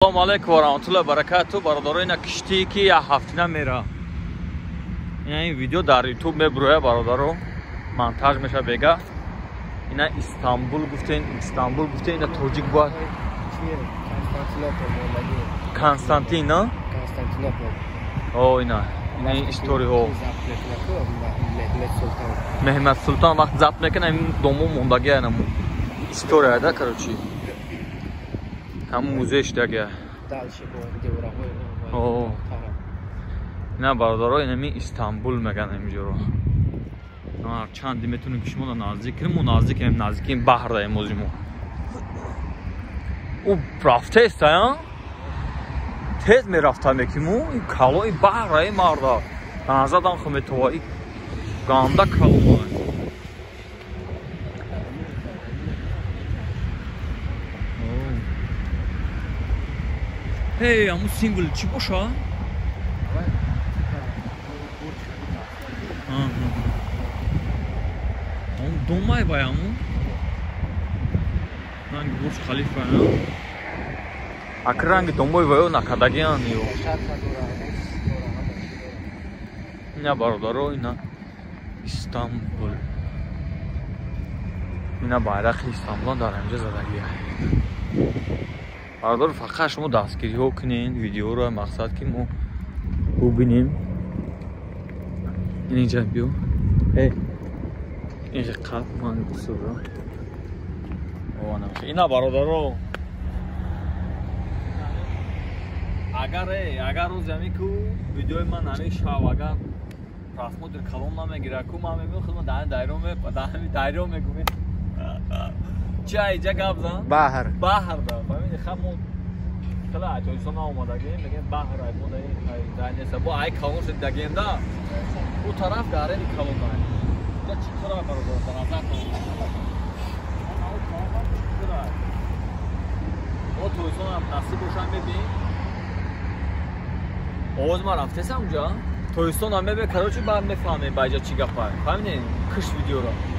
Assalomu alaykum va rahmatullohi va barakatuh. Barodaroy, ina kishti ki ya haftina mera. این ویدیو در یوتیوب میبروه برادرو مونتاژ میشه بگه. اینا استانبول گفتین اینا تاجیک بود. کنستانتین نه؟ او اینا این استوری ها. محمد سلطان وقت ضبط میکنه این دومو موندگی اینا استوری هده کروچی. هم موزهش دیگه. او اینا برادرها اینمی استانبول میگن اینجا رو. چندی میتونیم که شما نزدیکیم بحر داریم موزیمو. او رفته است یا؟ تیز میرفته میکیمو این کالوی بحر ای مردا. نظر دارم خمی توایی گانده کالوی. هی همون سیمبل چی باشه؟ اون دومای بایمون رنگ برج خلیفه نه اکر رنگ دومای بایو نکدگیان نیو اینا برادرو اینا استانبول اینا bayrak استانبول در اینجا زدگیه برادر فقط شما دستگیری ها کنین ویدیو رو مقصد که ما ببینیم اینجا بیو اینجا قلب من بسور اینا برادرو اگر روز همی که ویدیوی من همی شاو اگر رسمو در کلون نمیگیره که من میبینم خود من دایره میگویم چه اینجا گفت زن؟ بحر دا فهمیدی خمون خیلی عجایسان آمدگیم بگیم بحر ای بوده این دانیسته با ای کلون شدگیم دا او طرف داره این کلون داره اینجا چی طرف برادر سنازه کنم او تویسان هم نصیب روشن ببین آواز ما رفته اونجا تویستان هم ببین کراچی باید میفهمیم با اینجا چی گفت فهمیدین کش ویدیو را